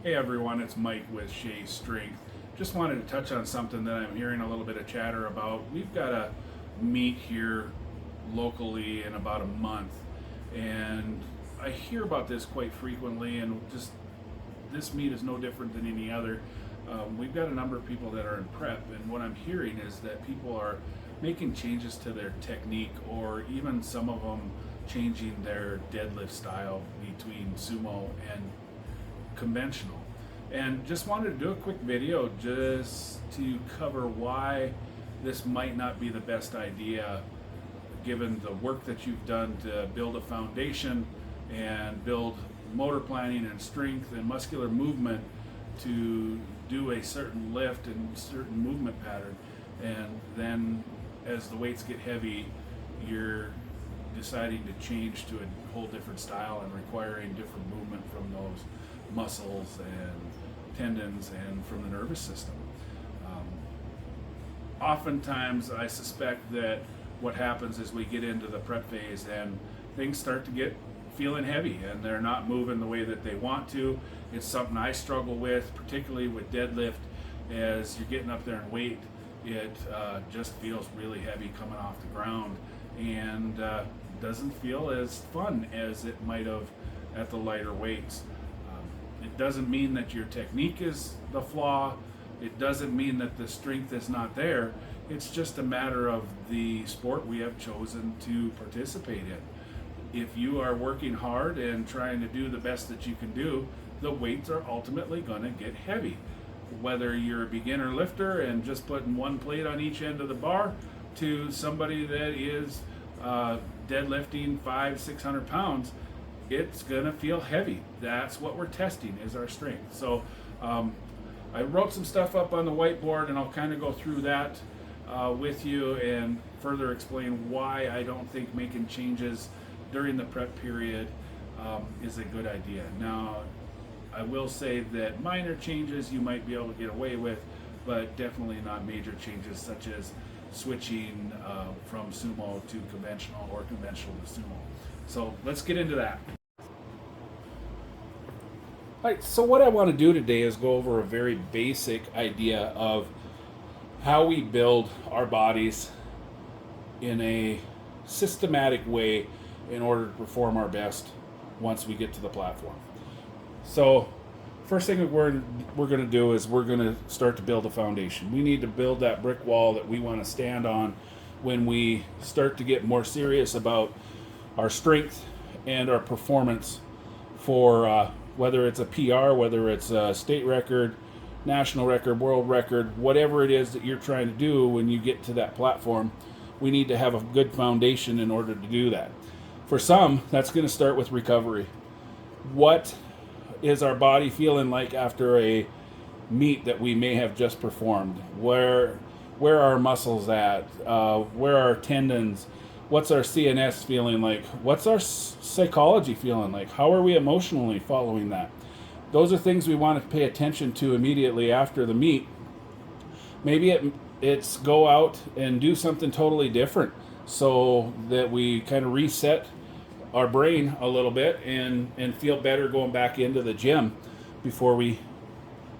Hey everyone, it's Mike with Shea Strength. Just wanted to touch on something that I'm hearing a little bit of chatter about. We've got a meet here locally in about a month, and I hear about this quite frequently, and just this meet is no different than any other. We've got a number of people that are in prep, and what I'm hearing is that people are making changes to their technique, or even some of them changing their deadlift style between sumo and conventional. And just wanted to do a quick video just to cover why this might not be the best idea given the work that you've done to build a foundation and build motor planning and strength and muscular movement to do a certain lift and certain movement pattern. And then as the weights get heavy, you're deciding to change to a whole different style and requiring different movement from those muscles and tendons and from the nervous system. Oftentimes I suspect that what happens is we get into the prep phase and things start to get feeling heavy and they're not moving the way that they want to. It's something I struggle with, particularly with deadlift. As you're getting up there in weight, it just feels really heavy coming off the ground and doesn't feel as fun as it might have at the lighter weights. It doesn't mean that your technique is the flaw. It doesn't mean that the strength is not there. It's just a matter of the sport we have chosen to participate in. If you are working hard and trying to do the best that you can do, the weights are ultimately going to get heavy. Whether you're a beginner lifter and just putting one plate on each end of the bar to somebody that is deadlifting 500-600 pounds, it's gonna feel heavy. That's what we're testing, is our strength. So I wrote some stuff up on the whiteboard, and I'll kind of go through that with you and further explain why I don't think making changes during the prep period is a good idea. Now, I will say that minor changes you might be able to get away with, but definitely not major changes such as switching from sumo to conventional or conventional to sumo. So let's get into that. All right, so what I want to do today is go over a very basic idea of how we build our bodies in a systematic way in order to perform our best once we get to the platform. So first thing that we're going to do is we're going to start to build a foundation. We need to build that brick wall that we want to stand on when we start to get more serious about our strength and our performance for whether it's a PR, whether it's a state record, national record, world record, whatever it is that you're trying to do when you get to that platform. We need to have a good foundation in order to do that. For some, that's going to start with recovery. What is our body feeling like after a meet that we may have just performed? Where are our muscles at? Where are our tendons? What's our CNS feeling like? What's our psychology feeling like? How are we emotionally following that? Those are things we want to pay attention to immediately after the meet. Maybe it's go out and do something totally different so that we kind of reset our brain a little bit and feel better going back into the gym before we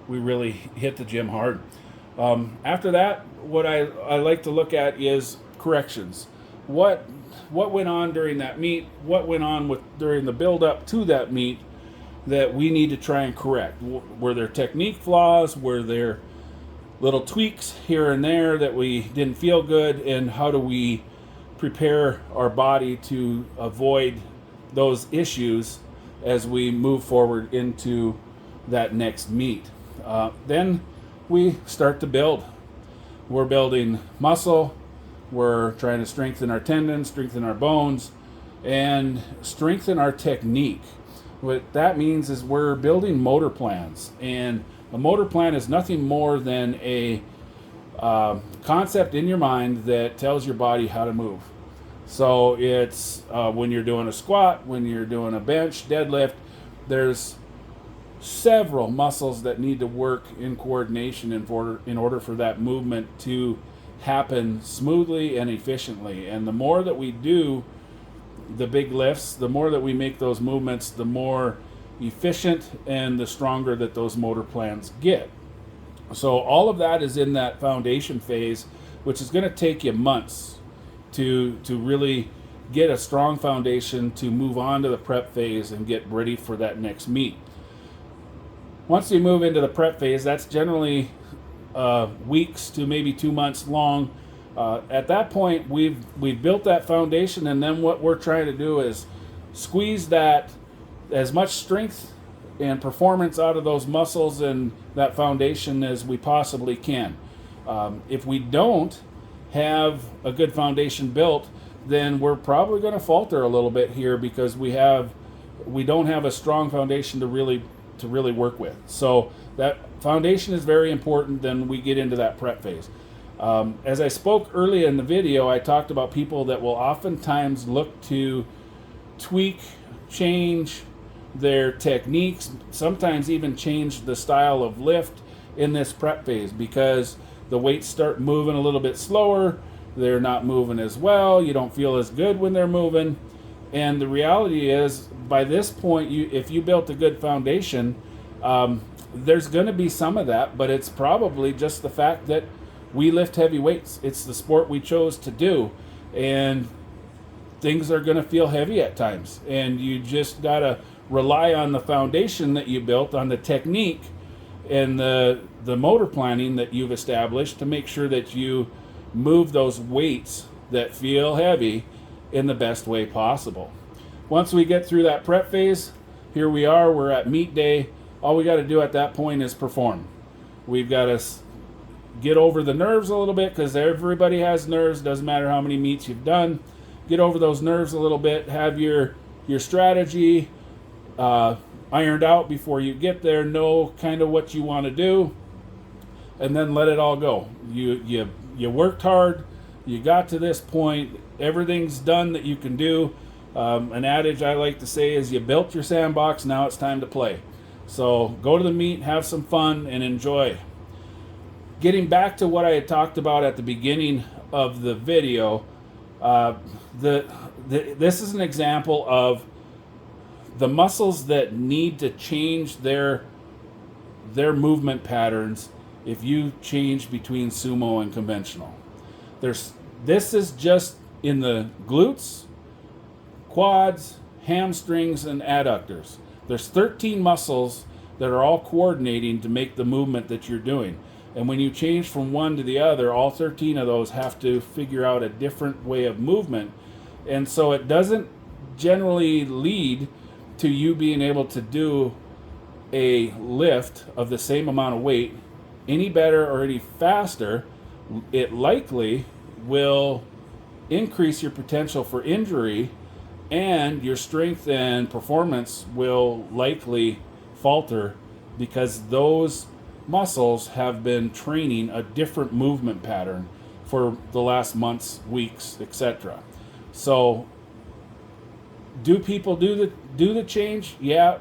really hit the gym hard. After that, what I like to look at is corrections. What went on during that meet? What went on during the build up to that meet that we need to try and correct? Were there technique flaws? Were there little tweaks here and there that we didn't feel good? And how do we prepare our body to avoid those issues as we move forward into that next meet? Then we start to build. We're building muscle. We're trying to strengthen our tendons, strengthen our bones, and strengthen our technique. What that means is we're building motor plans. And a motor plan is nothing more than a concept in your mind that tells your body how to move. So it's when you're doing a squat, when you're doing a bench, deadlift, there's several muscles that need to work in coordination in order for that movement to happen smoothly and efficiently. And the more that we do the big lifts, the more that we make those movements, the more efficient and the stronger that those motor plans get. So all of that is in that foundation phase, which is going to take you months to really get a strong foundation to move on to the prep phase and get ready for that next meet. Once you move into the prep phase, that's generally weeks to maybe 2 months long. At that point, we've built that foundation, and then what we're trying to do is squeeze that as much strength and performance out of those muscles and that foundation as we possibly can. If we don't have a good foundation built, then we're probably going to falter a little bit here because we don't have a strong foundation to really work with. So that foundation is very important. Then we get into that prep phase. As I spoke early in the video, I talked about people that will oftentimes look to tweak, change their techniques, sometimes even change the style of lift in this prep phase because the weights start moving a little bit slower, they're not moving as well, you don't feel as good when they're moving. And the reality is, by this point, if you built a good foundation, there's going to be some of that, but it's probably just the fact that we lift heavy weights. It's the sport we chose to do, and things are going to feel heavy at times, and you just got to rely on the foundation that you built, on the technique and the motor planning that you've established to make sure that you move those weights that feel heavy in the best way possible. Once we get through that prep phase, here we are, we're at meet day. All we got to do at that point is perform. We've got to get over the nerves a little bit because everybody has nerves, doesn't matter how many meets you've done. Get over those nerves a little bit, have your strategy ironed out before you get there, know kind of what you want to do, and then let it all go. You worked hard, you got to this point, everything's done that you can do. An adage I like to say is you built your sandbox, now it's time to play. So go to the meet, have some fun, and enjoy. Getting back to what I had talked about at the beginning of the video, this is an example of the muscles that need to change their movement patterns if you change between sumo and conventional. This is just in the glutes, quads, hamstrings, and adductors. There's 13 muscles that are all coordinating to make the movement that you're doing. And when you change from one to the other, all 13 of those have to figure out a different way of movement. And so it doesn't generally lead to you being able to do a lift of the same amount of weight any better or any faster. It likely will increase your potential for injury, and your strength and performance will likely falter because those muscles have been training a different movement pattern for the last months, weeks, etc. So do people do the change? Yeah.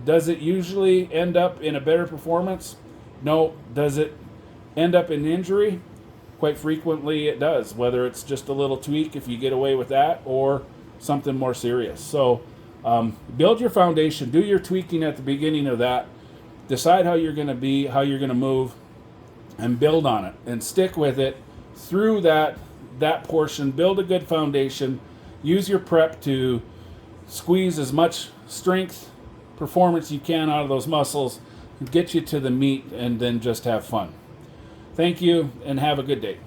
Does it usually end up in a better performance? No. Does it end up in injury? Quite frequently it does, whether it's just a little tweak if you get away with that or something more serious. So build your foundation, do your tweaking at the beginning of that, decide how you're going to be, how you're going to move, and build on it and stick with it through that portion. Build a good foundation, use your prep to squeeze as much strength, performance you can out of those muscles, get you to the meet, and then just have fun. Thank you, and have a good day.